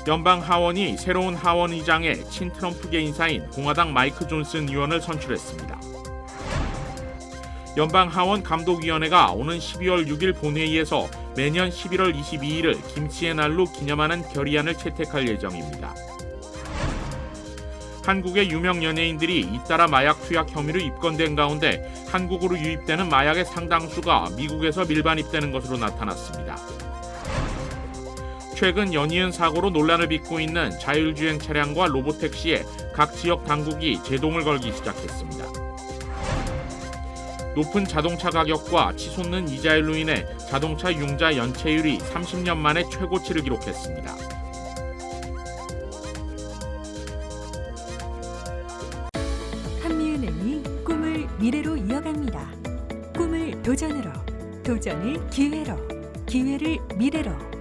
연방 하원이 새로운 하원 의장에 친트럼프계 인사인 공화당 마이크 존슨 의원을 선출했습니다. 연방 하원 감독위원회가 오는 12월 6일 본회의에서 매년 11월 22일을 김치의 날로 기념하는 결의안을 채택할 예정입니다. 한국의 유명 연예인들이 잇따라 마약 투약 혐의로 입건된 가운데 한국으로 유입되는 마약의 상당수가 미국에서 밀반입되는 것으로 나타났습니다. 최근 연이은 사고로 논란을 빚고 있는 자율주행 차량과 로보택시에 각 지역 당국이 제동을 걸기 시작했습니다. 높은 자동차 가격과 치솟는 이자율로 인해 자동차 융자 연체율이 30년 만에 최고치를 기록했습니다. 한미은행이 꿈을 미래로 이어갑니다. 꿈을 도전으로, 도전을 기회로, 기회를 미래로.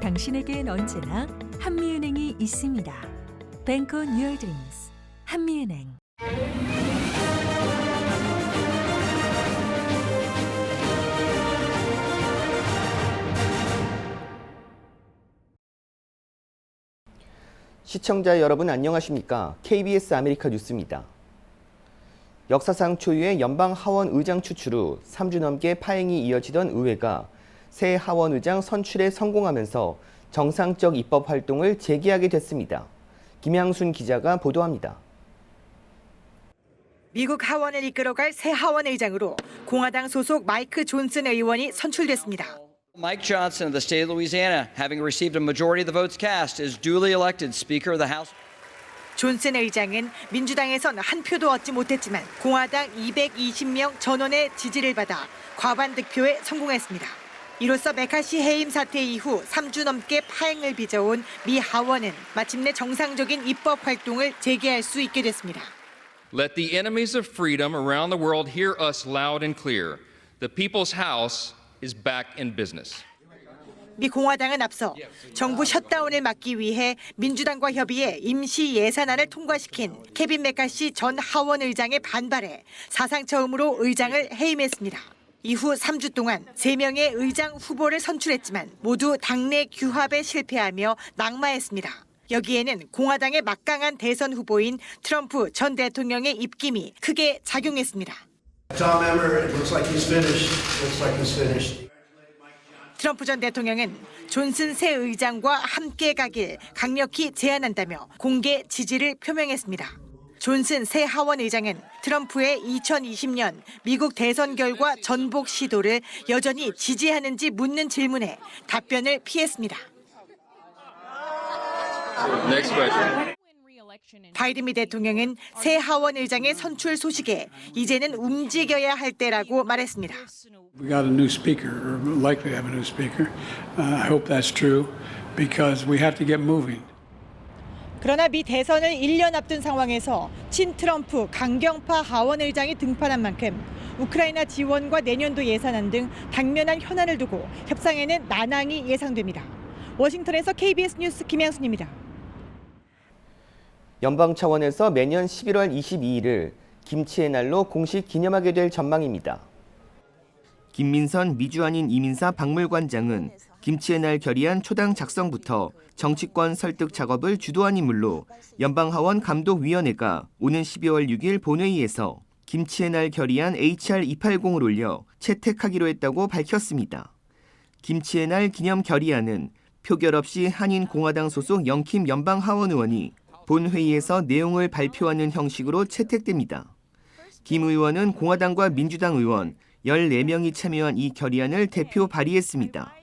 당신에겐 언제나 한미은행이 있습니다. Bank on your dreams. 한미은행. 시청자 여러분 안녕하십니까? KBS 아메리카 뉴스입니다. 역사상 초유의 연방 하원 의장 추출 후 3주 넘게 파행이 이어지던 의회가 새 하원 의장 선출에 성공하면서 정상적 입법 활동을 재개하게 됐습니다. 김양순 기자가 보도합니다. 미국 하원을 이끌어갈 새 하원 의장으로 공화당 소속 마이크 존슨 의원이 선출됐습니다. Mike Johnson of the state of Louisiana, having received a majority of the votes cast, is duly elected Speaker of the House. 존슨 의장은 민주당에선 한 표도 얻지 못했지만 공화당 220명 전원의 지지를 받아 과반 득표에 성공했습니다. 이로써 메카시 해임 사태 이후 3주 넘게 파행을 빚어온 미 하원은 마침내 정상적인 입법 활동을 재개할 수 있게 됐습니다. Let the enemies of freedom around the world hear us loud and clear. The People's House is back in business. 미 공화당은 앞서 정부 셧다운을 막기 위해 민주당과 협의해 임시 예산안을 통과시킨 케빈 메카시 전 하원 의장의 반발에 사상 처음으로 의장을 해임했습니다. 이후 3주 동안 3명의 의장 후보를 선출했지만 모두 당내 규합에 실패하며 낙마했습니다. 여기에는 공화당의 막강한 대선 후보인 트럼프 전 대통령의 입김이 크게 작용했습니다. Tom Emmer, it looks like he's finished. Looks like he's finished. 트럼프 전 대통령은 존슨 새 의장과 함께 가길 강력히 제안한다며 공개 지지를 표명했습니다. 존슨 새 하원 의장은 트럼프의 2020년 미국 대선 결과 전복 시도를 여전히 지지하는지 묻는 질문에 답변을 피했습니다. Next question. 바이든 미 대통령은 새 하원 의장의 선출 소식에 이제는 움직여야 할 때라고 말했습니다. We got a new speaker, or likely to have a new speaker. I hope that's true, because we have to get moving. 그러나 미 대선을 1년 앞둔 상황에서 친트럼프 강경파 하원 의장이 등판한 만큼 우크라이나 지원과 내년도 예산안 등 당면한 현안을 두고 협상에는 난항이 예상됩니다. 워싱턴에서 KBS 뉴스 김양순입니다. 연방 차원에서 매년 11월 22일을 김치의 날로 공식 기념하게 될 전망입니다. 김민선 미주한인 이민사 박물관장은 김치의 날 결의안 초당 작성부터 정치권 설득 작업을 주도한 인물로 연방하원 감독위원회가 오는 12월 6일 본회의에서 김치의 날 결의안 HR 280을 올려 채택하기로 했다고 밝혔습니다. 김치의 날 기념 결의안은 표결 없이 한인 공화당 소속 영킴 연방하원 의원이 본회의에서 내용을 발표하는 형식으로 채택됩니다. 김 의원은 공화당과 민주당 의원 14명이 참여한 이 결의안을 대표 발의했습니다.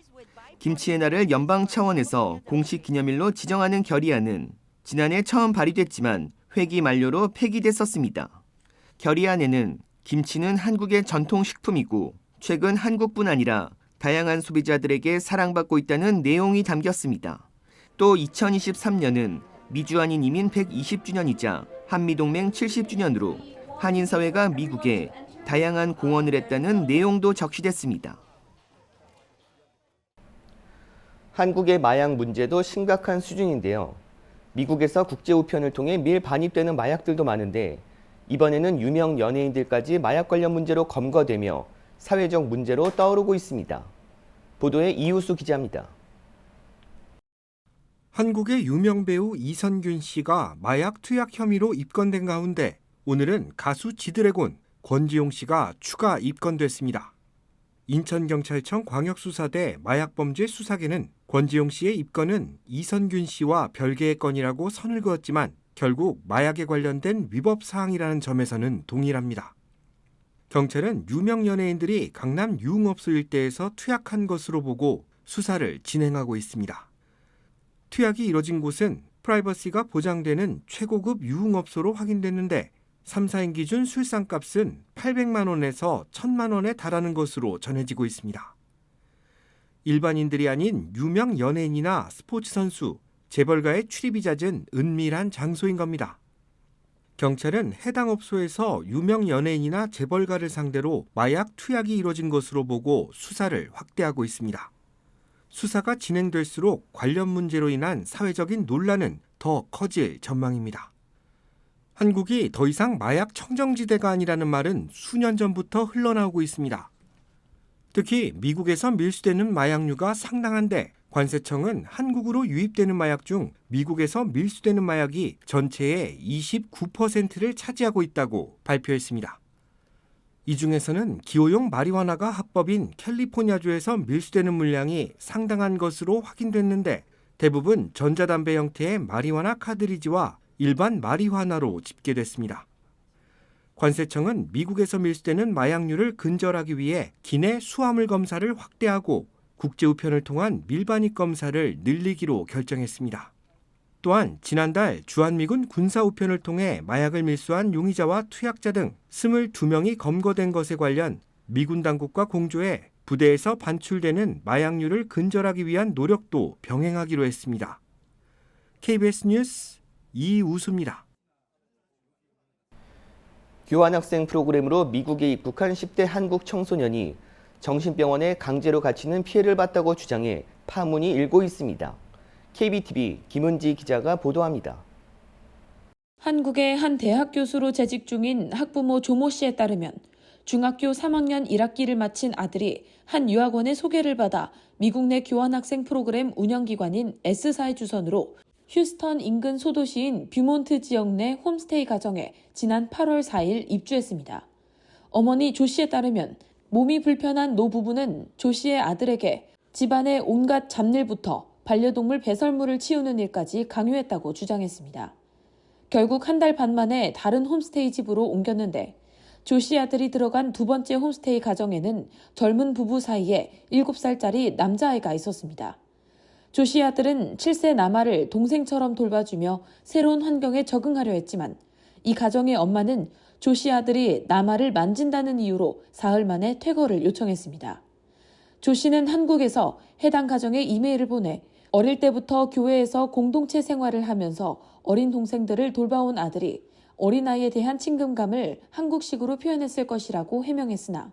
김치의 날을 연방 차원에서 공식 기념일로 지정하는 결의안은 지난해 처음 발의됐지만 회기 만료로 폐기됐었습니다. 결의안에는 김치는 한국의 전통 식품이고 최근 한국뿐 아니라 다양한 소비자들에게 사랑받고 있다는 내용이 담겼습니다. 또 2023년은 미주한인 이민 120주년이자 한미동맹 70주년으로 한인사회가 미국에 다양한 공헌을 했다는 내용도 적시됐습니다. 한국의 마약 문제도 심각한 수준인데요. 미국에서 국제우편을 통해 밀반입되는 마약들도 많은데 이번에는 유명 연예인들까지 마약 관련 문제로 검거되며 사회적 문제로 떠오르고 있습니다. 보도에 이우수 기자입니다. 한국의 유명 배우 이선균 씨가 마약 투약 혐의로 입건된 가운데 오늘은 가수 지드래곤 권지용 씨가 추가 입건됐습니다. 인천경찰청 광역수사대 마약범죄 수사계는 권지용 씨의 입건은 이선균 씨와 별개의 건이라고 선을 그었지만 결국 마약에 관련된 위법 사항이라는 점에서는 동일합니다. 경찰은 유명 연예인들이 강남 유흥업소 일대에서 투약한 것으로 보고 수사를 진행하고 있습니다. 투약이 이뤄진 곳은 프라이버시가 보장되는 최고급 유흥업소로 확인됐는데 3, 4인 기준 술상값은 800만 원에서 1000만 원에 달하는 것으로 전해지고 있습니다. 일반인들이 아닌 유명 연예인이나 스포츠 선수, 재벌가의 출입이 잦은 은밀한 장소인 겁니다. 경찰은 해당 업소에서 유명 연예인이나 재벌가를 상대로 마약 투약이 이뤄진 것으로 보고 수사를 확대하고 있습니다. 수사가 진행될수록 관련 문제로 인한 사회적인 논란은 더 커질 전망입니다. 한국이 더 이상 마약 청정지대가 아니라는 말은 수년 전부터 흘러나오고 있습니다. 특히 미국에서 밀수되는 마약류가 상당한데 관세청은 한국으로 유입되는 마약 중 미국에서 밀수되는 마약이 전체의 29%를 차지하고 있다고 발표했습니다. 이 중에서는 기호용 마리화나가 합법인 캘리포니아주에서 밀수되는 물량이 상당한 것으로 확인됐는데 대부분 전자담배 형태의 마리화나 카드리지와 일반 마리화나로 집계됐습니다. 관세청은 미국에서 밀수되는 마약류를 근절하기 위해 기내 수화물 검사를 확대하고 국제우편을 통한 밀반입 검사를 늘리기로 결정했습니다. 또한 지난달 주한미군 군사우편을 통해 마약을 밀수한 용의자와 투약자 등 22명이 검거된 것에 관련 미군 당국과 공조해 부대에서 반출되는 마약류를 근절하기 위한 노력도 병행하기로 했습니다. KBS 뉴스 이우수입니다. 교환학생 프로그램으로 미국에 입국한 10대 한국 청소년이 정신병원에 강제로 갇히는 피해를 봤다고 주장해 파문이 일고 있습니다. KBTV 김은지 기자가 보도합니다. 한국의 한 대학 교수로 재직 중인 학부모 조모 씨에 따르면 중학교 3학년 1학기를 마친 아들이 한 유학원의 소개를 받아 미국 내 교환학생 프로그램 운영기관인 S사의 주선으로 휴스턴 인근 소도시인 뷰몬트 지역 내 홈스테이 가정에 지난 8월 4일 입주했습니다. 어머니 조 씨에 따르면 몸이 불편한 노 부부는 조 씨의 아들에게 집안의 온갖 잡일부터 반려동물 배설물을 치우는 일까지 강요했다고 주장했습니다. 결국 한 달 반 만에 다른 홈스테이 집으로 옮겼는데 조 씨 아들이 들어간 두 번째 홈스테이 가정에는 젊은 부부 사이에 7살짜리 남자아이가 있었습니다. 조 씨 아들은 7세 남아를 동생처럼 돌봐주며 새로운 환경에 적응하려 했지만 이 가정의 엄마는 조 씨 아들이 남아를 만진다는 이유로 사흘 만에 퇴거를 요청했습니다. 조 씨는 한국에서 해당 가정에 이메일을 보내 어릴 때부터 교회에서 공동체 생활을 하면서 어린 동생들을 돌봐온 아들이 어린아이에 대한 친근감을 한국식으로 표현했을 것이라고 해명했으나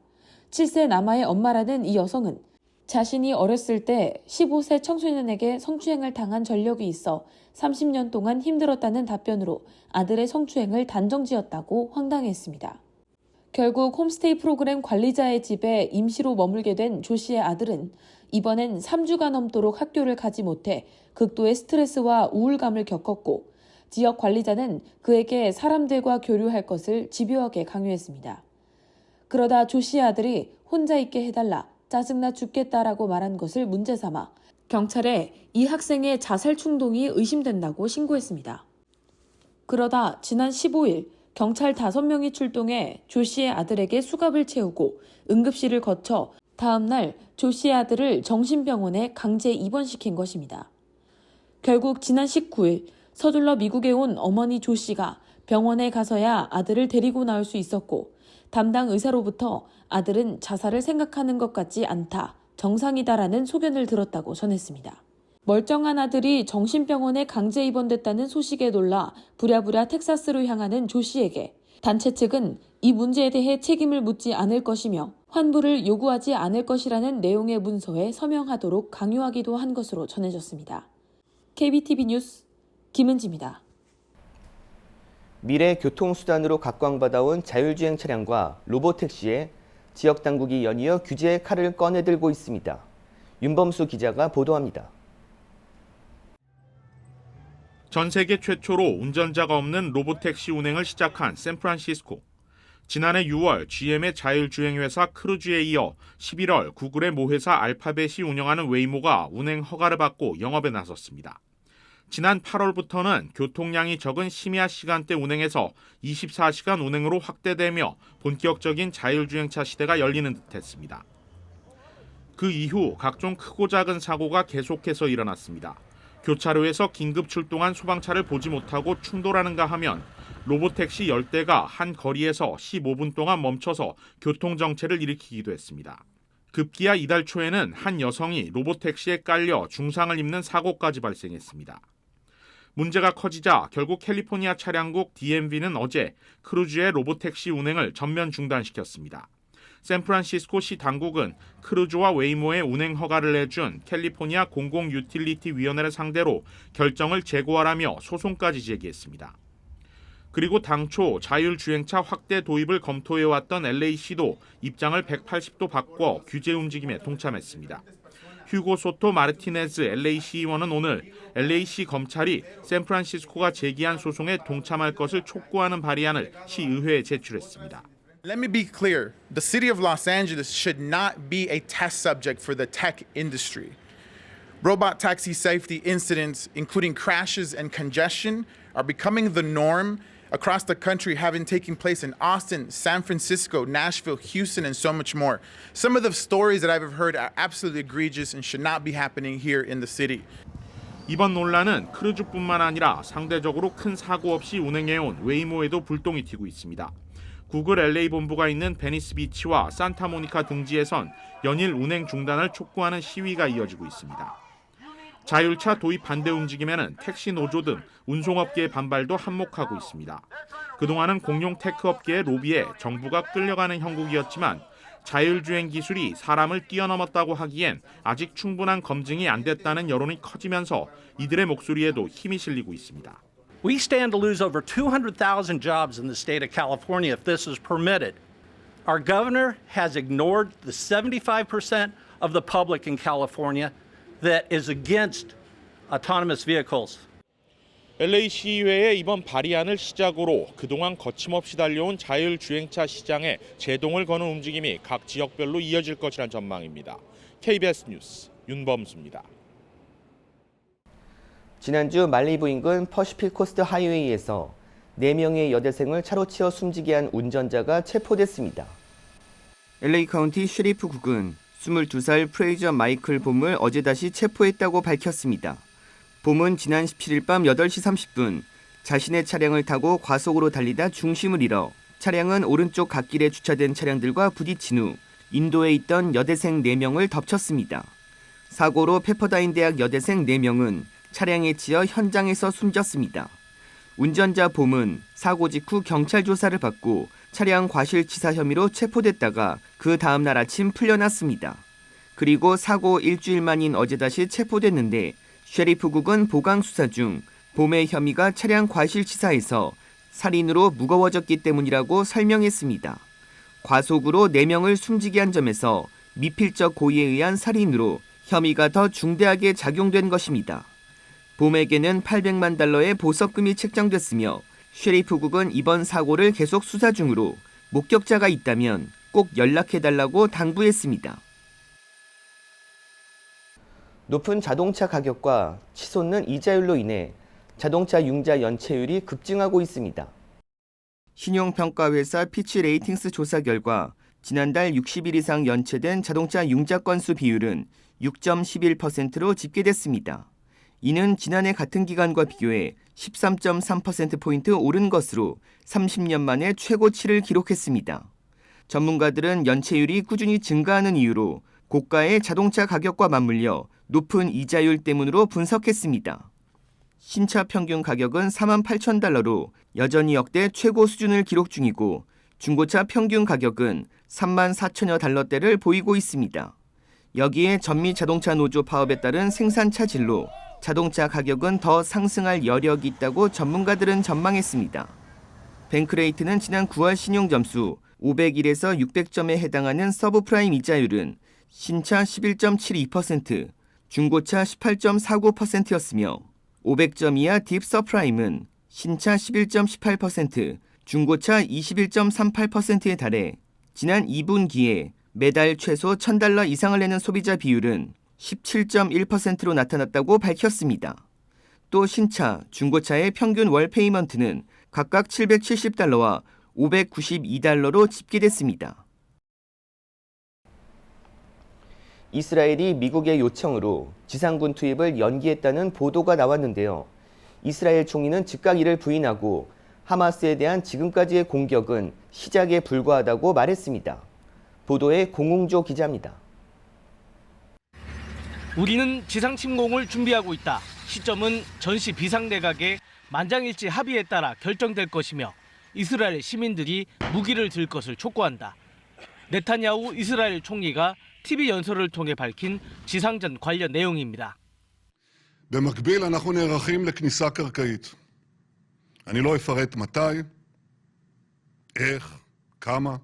7세 남아의 엄마라는 이 여성은 자신이 어렸을 때 15세 청소년에게 성추행을 당한 전력이 있어 30년 동안 힘들었다는 답변으로 아들의 성추행을 단정지었다고 황당했습니다. 결국 홈스테이 프로그램 관리자의 집에 임시로 머물게 된 조 씨의 아들은 이번엔 3주가 넘도록 학교를 가지 못해 극도의 스트레스와 우울감을 겪었고 지역 관리자는 그에게 사람들과 교류할 것을 집요하게 강요했습니다. 그러다 조 씨의 아들이 혼자 있게 해달라, 짜증나 죽겠다라고 말한 것을 문제 삼아 경찰에 이 학생의 자살 충동이 의심된다고 신고했습니다. 그러다 지난 15일 경찰 5명이 출동해 조 씨의 아들에게 수갑을 채우고 응급실을 거쳐 다음 날 조 씨의 아들을 정신병원에 강제 입원시킨 것입니다. 결국 지난 19일 서둘러 미국에 온 어머니 조 씨가 병원에 가서야 아들을 데리고 나올 수 있었고 담당 의사로부터 아들은 자살을 생각하는 것 같지 않다, 정상이다라는 소견을 들었다고 전했습니다. 멀쩡한 아들이 정신병원에 강제 입원됐다는 소식에 놀라 부랴부랴 텍사스로 향하는 조 씨에게 단체 측은 이 문제에 대해 책임을 묻지 않을 것이며 환불을 요구하지 않을 것이라는 내용의 문서에 서명하도록 강요하기도 한 것으로 전해졌습니다. KBTV 뉴스 김은지입니다. 미래 교통수단으로 각광받아온 자율주행 차량과 로보택시에 지역 당국이 연이어 규제의 칼을 꺼내들고 있습니다. 윤범수 기자가 보도합니다. 전 세계 최초로 운전자가 없는 로보택시 운행을 시작한 샌프란시스코. 지난해 6월 GM의 자율주행회사 크루즈에 이어 11월 구글의 모회사 알파벳이 운영하는 웨이모가 운행 허가를 받고 영업에 나섰습니다. 지난 8월부터는 교통량이 적은 심야 시간대 운행에서 24시간 운행으로 확대되며 본격적인 자율주행차 시대가 열리는 듯했습니다. 그 이후 각종 크고 작은 사고가 계속해서 일어났습니다. 교차로에서 긴급 출동한 소방차를 보지 못하고 충돌하는가 하면 로보택시 10대가 한 거리에서 15분 동안 멈춰서 교통정체를 일으키기도 했습니다. 급기야 이달 초에는 한 여성이 로보택시에 깔려 중상을 입는 사고까지 발생했습니다. 문제가 커지자 결국 캘리포니아 차량국 DMV는 어제 크루즈의 로보택시 운행을 전면 중단시켰습니다. 샌프란시스코시 당국은 크루즈와 웨이모의 운행 허가를 내준 캘리포니아 공공유틸리티위원회를 상대로 결정을 재고하라며 소송까지 제기했습니다. 그리고 당초 자율주행차 확대 도입을 검토해왔던 LA시도 입장을 180도 바꿔 규제 움직임에 동참했습니다. 휴고 소토 마르티네즈 LA시 의원은 오늘 LA시 검찰이 샌프란시스코가 제기한 소송에 동참할 것을 촉구하는 발의안을 시의회에 제출했습니다. Let me be clear. The city of Los Angeles should not be a test subject for the tech industry. Robot taxi safety incidents, including crashes and congestion, are becoming the norm across the country, having taken place in Austin, San Francisco, Nashville, Houston, and so much more. Some of the stories that I've heard are absolutely egregious and should not be happening here in the city. 이번 논란은 크루즈뿐만 아니라 상대적으로 큰 사고 없이 운행해온 웨이모에도 불똥이 튀고 있습니다. 구글 LA 본부가 있는 베니스 비치와 산타모니카 등지에선 연일 운행 중단을 촉구하는 시위가 이어지고 있습니다. 자율차 도입 반대 움직임에는 택시 노조 등 운송업계의 반발도 한몫하고 있습니다. 그동안은 공용 테크업계의 로비에 정부가 끌려가는 형국이었지만 자율주행 기술이 사람을 뛰어넘었다고 하기엔 아직 충분한 검증이 안 됐다는 여론이 커지면서 이들의 목소리에도 힘이 실리고 있습니다. We stand to lose over 200,000 jobs in the state of California if this is permitted. Our governor has ignored the 75% of the public in California that is against autonomous vehicles. LA 시의회의 이번 발의안을 시작으로 그동안 거침없이 달려온 자율주행차 시장에 제동을 거는 움직임이 각 지역별로 이어질 것이란 전망입니다. KBS 뉴스 윤범수입니다. 지난주 말리부 인근 퍼시픽 코스트 하이웨이에서 4명의 여대생을 차로 치어 숨지게 한 운전자가 체포됐습니다. LA 카운티 셰리프국은 22살 프레이저 마이클 봄을 어제 다시 체포했다고 밝혔습니다. 봄은 지난 17일 밤 8시 30분 자신의 차량을 타고 과속으로 달리다 중심을 잃어 차량은 오른쪽 갓길에 주차된 차량들과 부딪힌 후 인도에 있던 여대생 4명을 덮쳤습니다. 사고로 페퍼다인 대학 여대생 4명은 차량에 치여 현장에서 숨졌습니다. 운전자 봄은 사고 직후 경찰 조사를 받고 차량 과실치사 혐의로 체포됐다가 그 다음 날 아침 풀려났습니다. 그리고 사고 일주일 만인 어제 다시 체포됐는데 셰리프국은 보강 수사 중 봄의 혐의가 차량 과실치사에서 살인으로 무거워졌기 때문이라고 설명했습니다. 과속으로 4명을 숨지게 한 점에서 미필적 고의에 의한 살인으로 혐의가 더 중대하게 작용된 것입니다. 봄에게는 $800만 보석금이 책정됐으며 셰리프국은 이번 사고를 계속 수사 중으로 목격자가 있다면 꼭 연락해달라고 당부했습니다. 높은 자동차 가격과 치솟는 이자율로 인해 자동차 융자 연체율이 급증하고 있습니다. 신용평가회사 피치 레이팅스 조사 결과 지난달 60일 이상 연체된 자동차 융자 건수 비율은 6.11%로 집계됐습니다. 이는 지난해 같은 기간과 비교해 13.3%포인트 오른 것으로 30년 만에 최고치를 기록했습니다. 전문가들은 연체율이 꾸준히 증가하는 이유로 고가의 자동차 가격과 맞물려 높은 이자율 때문으로 분석했습니다. 신차 평균 가격은 $48,000로 여전히 역대 최고 수준을 기록 중이고 중고차 평균 가격은 $34,000여대를 보이고 있습니다. 여기에 전미 자동차 노조 파업에 따른 생산 차질로 자동차 가격은 더 상승할 여력이 있다고 전문가들은 전망했습니다. 뱅크레이트는 지난 9월 신용점수 501에서 600점에 해당하는 서브프라임 이자율은 신차 11.72%, 중고차 18.49%였으며 500점 이하 딥 서프라임은 신차 11.18%, 중고차 21.38%에 달해 지난 2분기에 매달 최소 $1,000 이상을 내는 소비자 비율은 17.1%로 나타났다고 밝혔습니다. 또 신차, 중고차의 평균 월 페이먼트는 각각 $770와 $592로 집계됐습니다. 이스라엘이 미국의 요청으로 지상군 투입을 연기했다는 보도가 나왔는데요. 이스라엘 총리는 즉각 이를 부인하고 하마스에 대한 지금까지의 공격은 시작에 불과하다고 말했습니다. 보도에 공웅조 기자입니다. 우리는 지상 침공을 준비하고 있다. 시점은 전시 비상내각의 만장일치 합의에 따라 결정될 것이며 이스라엘 시민들이 무기를 들 것을 촉구한다. 네타냐후 이스라엘 총리가 TV 연설을 통해 밝힌 지상전 관련 내용입니다. במקביל אנחנו נערכים לכניסה קרקעית. אני לא אפרט מתי, איך, כמה.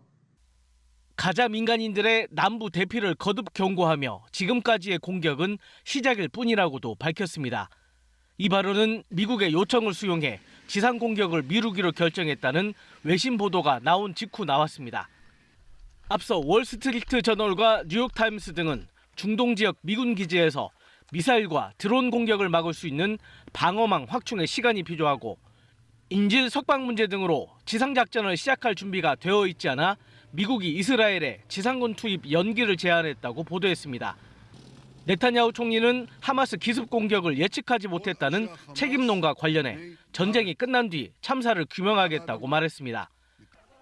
가자 민간인들의 남부 대피를 거듭 경고하며 지금까지의 공격은 시작일 뿐이라고도 밝혔습니다. 이 발언은 미국의 요청을 수용해 지상 공격을 미루기로 결정했다는 외신 보도가 나온 직후 나왔습니다. 앞서 월스트리트 저널과 뉴욕타임스 등은 중동 지역 미군 기지에서 미사일과 드론 공격을 막을 수 있는 방어망 확충에 시간이 필요하고 인질 석방 문제 등으로 지상작전을 시작할 준비가 되어 있지 않아 미국이 이스라엘에 지상군 투입 연기를 제안했다고 보도했습니다. 네타냐후 총리는 하마스 기습 공격을 예측하지 못했다는 책임론과 관련해 전쟁이 끝난 뒤 참사를 규명하겠다고 말했습니다.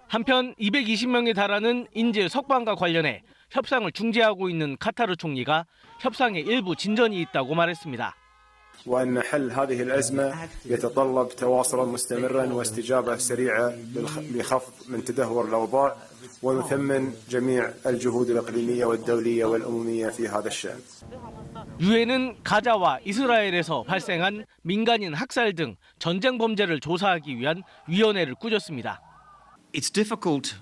한편 220명에 달하는 인질 석방과 관련해 협상을 중재하고 있는 카타르 총리가 협상에 일부 진전이 있다고 말했습니다. وأن حل هذه الأزمة يتطلب تواصلا مستمرا واستجابة سريعة لخفض من تدهور الأوضاع ونثمن جميع الجهود الإقليمية والدولية والأممية في هذا الشأن. 유엔은 가자와 이스라엘에서 발생한 민간인 학살 등 전쟁 범죄를 조사하기 위한 위원회를 꾸렸습니다. It's difficult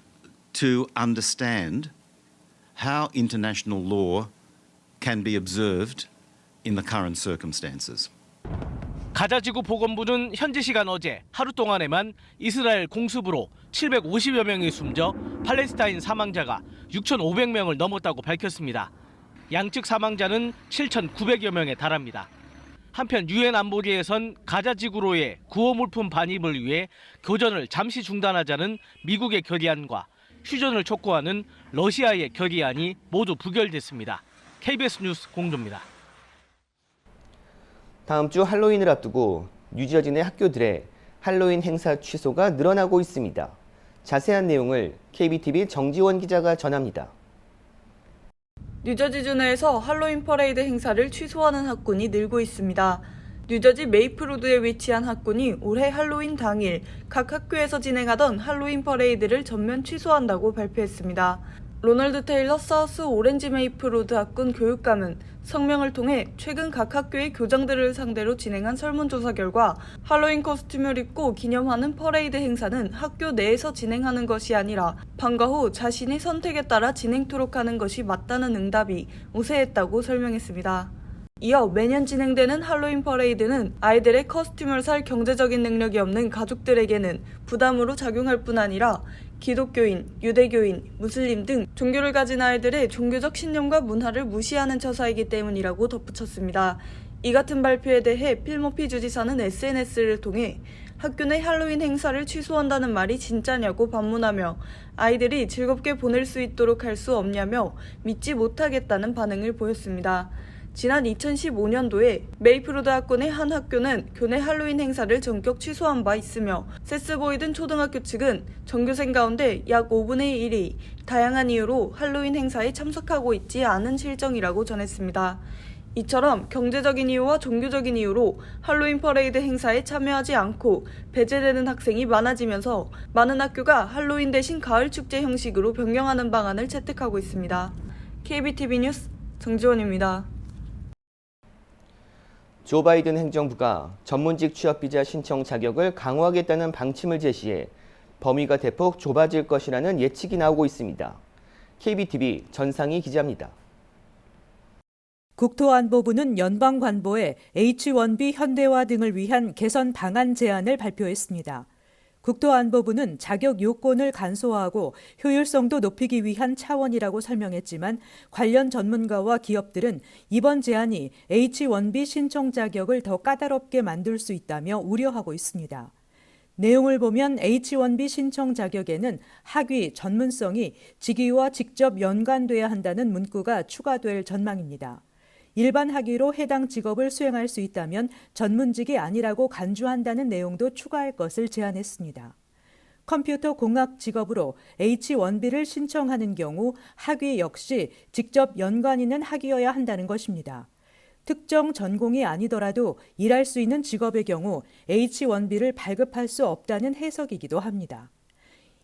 to understand how international law can be observed in the current circumstances. 가자지구 보건부는 현지 시간 어제 하루 동안에만 이스라엘 공습으로 750여 명이 숨져 팔레스타인 사망자가 6,500명을 넘었다고 밝혔습니다. 양측 사망자는 7,900여 명에 달합니다. 한편 유엔 안보리에선 가자지구로의 구호 물품 반입을 위해 교전을 잠시 중단하자는 미국의 결의안과 휴전을 촉구하는 러시아의 결의안이 모두 부결됐습니다. KBS 뉴스 공조입니다. 다음 주 할로윈을 앞두고 뉴저지 내 학교들의 할로윈 행사 취소가 늘어나고 있습니다. 자세한 내용을 KBTV 정지원 기자가 전합니다. 뉴저지주 내에서 할로윈 퍼레이드 행사를 취소하는 학군이 늘고 있습니다. 뉴저지 메이플우드에 위치한 학군이 올해 할로윈 당일 각 학교에서 진행하던 할로윈 퍼레이드를 전면 취소한다고 발표했습니다. 로널드 테일러 사우스 오렌지 메이플우드 학군 교육감은 성명을 통해 최근 각 학교의 교장들을 상대로 진행한 설문조사 결과 할로윈 코스튬을 입고 기념하는 퍼레이드 행사는 학교 내에서 진행하는 것이 아니라 방과 후 자신의 선택에 따라 진행토록 하는 것이 맞다는 응답이 우세했다고 설명했습니다. 이어 매년 진행되는 할로윈 퍼레이드는 아이들의 커스튬을 살 경제적인 능력이 없는 가족들에게는 부담으로 작용할 뿐 아니라 기독교인, 유대교인, 무슬림 등 종교를 가진 아이들의 종교적 신념과 문화를 무시하는 처사이기 때문이라고 덧붙였습니다. 이 같은 발표에 대해 필 머피 주지사는 SNS를 통해 학교 내 할로윈 행사를 취소한다는 말이 진짜냐고 반문하며 아이들이 즐겁게 보낼 수 있도록 할 수 없냐며 믿지 못하겠다는 반응을 보였습니다. 지난 2015년도에 메이플우드 학군의 한 학교는 교내 할로윈 행사를 전격 취소한 바 있으며 세스보이든 초등학교 측은 전교생 가운데 약 5분의 1이 다양한 이유로 할로윈 행사에 참석하고 있지 않은 실정이라고 전했습니다. 이처럼 경제적인 이유와 종교적인 이유로 할로윈 퍼레이드 행사에 참여하지 않고 배제되는 학생이 많아지면서 많은 학교가 할로윈 대신 가을 축제 형식으로 변경하는 방안을 채택하고 있습니다. KBTV 뉴스 정지원입니다. 조 바이든 행정부가 전문직 취업 비자 신청 자격을 강화하겠다는 방침을 제시해 범위가 대폭 좁아질 것이라는 예측이 나오고 있습니다. KBTV 전상희 기자입니다. 국토안보부는 연방관보에 H-1B 현대화 등을 위한 개선 방안 제안을 발표했습니다. 국토안보부는 자격 요건을 간소화하고 효율성도 높이기 위한 차원이라고 설명했지만 관련 전문가와 기업들은 이번 제안이 H-1B 신청 자격을 더 까다롭게 만들 수 있다며 우려하고 있습니다. 내용을 보면 H-1B 신청 자격에는 학위, 전문성이 직위와 직접 연관돼야 한다는 문구가 추가될 전망입니다. 일반 학위로 해당 직업을 수행할 수 있다면 전문직이 아니라고 간주한다는 내용도 추가할 것을 제안했습니다. 컴퓨터 공학 직업으로 H-1B를 신청하는 경우 학위 역시 직접 연관 있는 학위여야 한다는 것입니다. 특정 전공이 아니더라도 일할 수 있는 직업의 경우 H-1B를 발급할 수 없다는 해석이기도 합니다.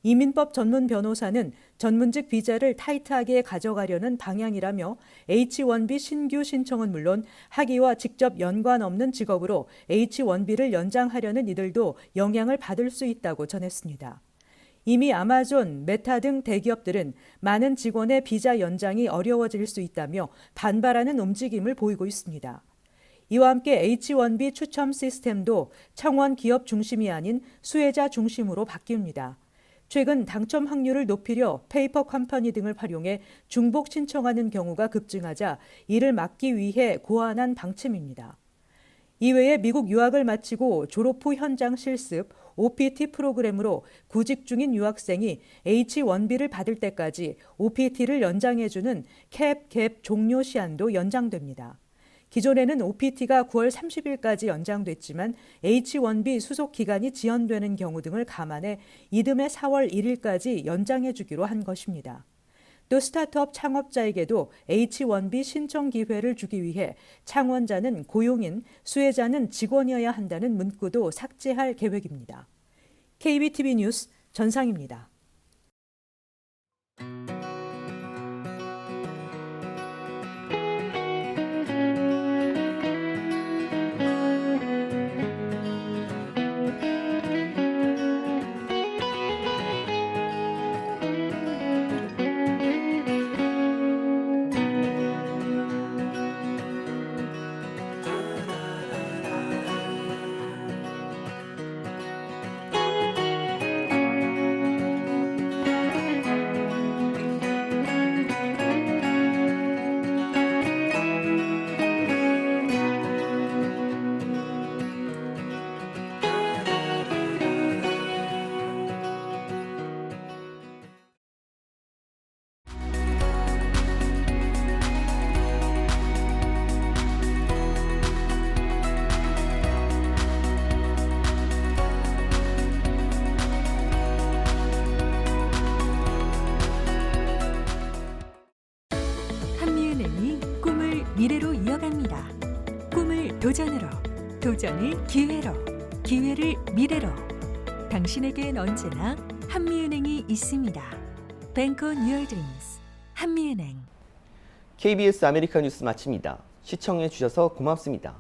이민법 전문 변호사는 전문직 비자를 타이트하게 가져가려는 방향이라며 H-1B 신규 신청은 물론 학위와 직접 연관 없는 직업으로 H-1B를 연장하려는 이들도 영향을 받을 수 있다고 전했습니다. 이미 아마존, 메타 등 대기업들은 많은 직원의 비자 연장이 어려워질 수 있다며 반발하는 움직임을 보이고 있습니다. 이와 함께 H-1B 추첨 시스템도 청원 기업 중심이 아닌 수혜자 중심으로 바뀝니다. 최근 당첨 확률을 높이려 페이퍼 컴퍼니 등을 활용해 중복 신청하는 경우가 급증하자 이를 막기 위해 고안한 방침입니다. 이외에 미국 유학을 마치고 졸업 후 현장 실습, OPT 프로그램으로 구직 중인 유학생이 H-1B를 받을 때까지 OPT를 연장해주는 캡 종료 시한도 연장됩니다. 기존에는 OPT가 9월 30일까지 연장됐지만 H-1B 수속 기간이 지연되는 경우 등을 감안해 이듬해 4월 1일까지 연장해 주기로 한 것입니다. 또 스타트업 창업자에게도 H-1B 신청 기회를 주기 위해 창원자는 고용인, 수혜자는 직원이어야 한다는 문구도 삭제할 계획입니다. KBTV 뉴스 전상입니다. 미래로 이어갑니다. 꿈을 도전으로, 도전을 기회로, 기회를 미래로. 당신에겐 언제나 한미은행이 있습니다. Bank on your dreams. 한미은행. KBS 아메리카 뉴스 마칩니다. 시청해 주셔서 고맙습니다.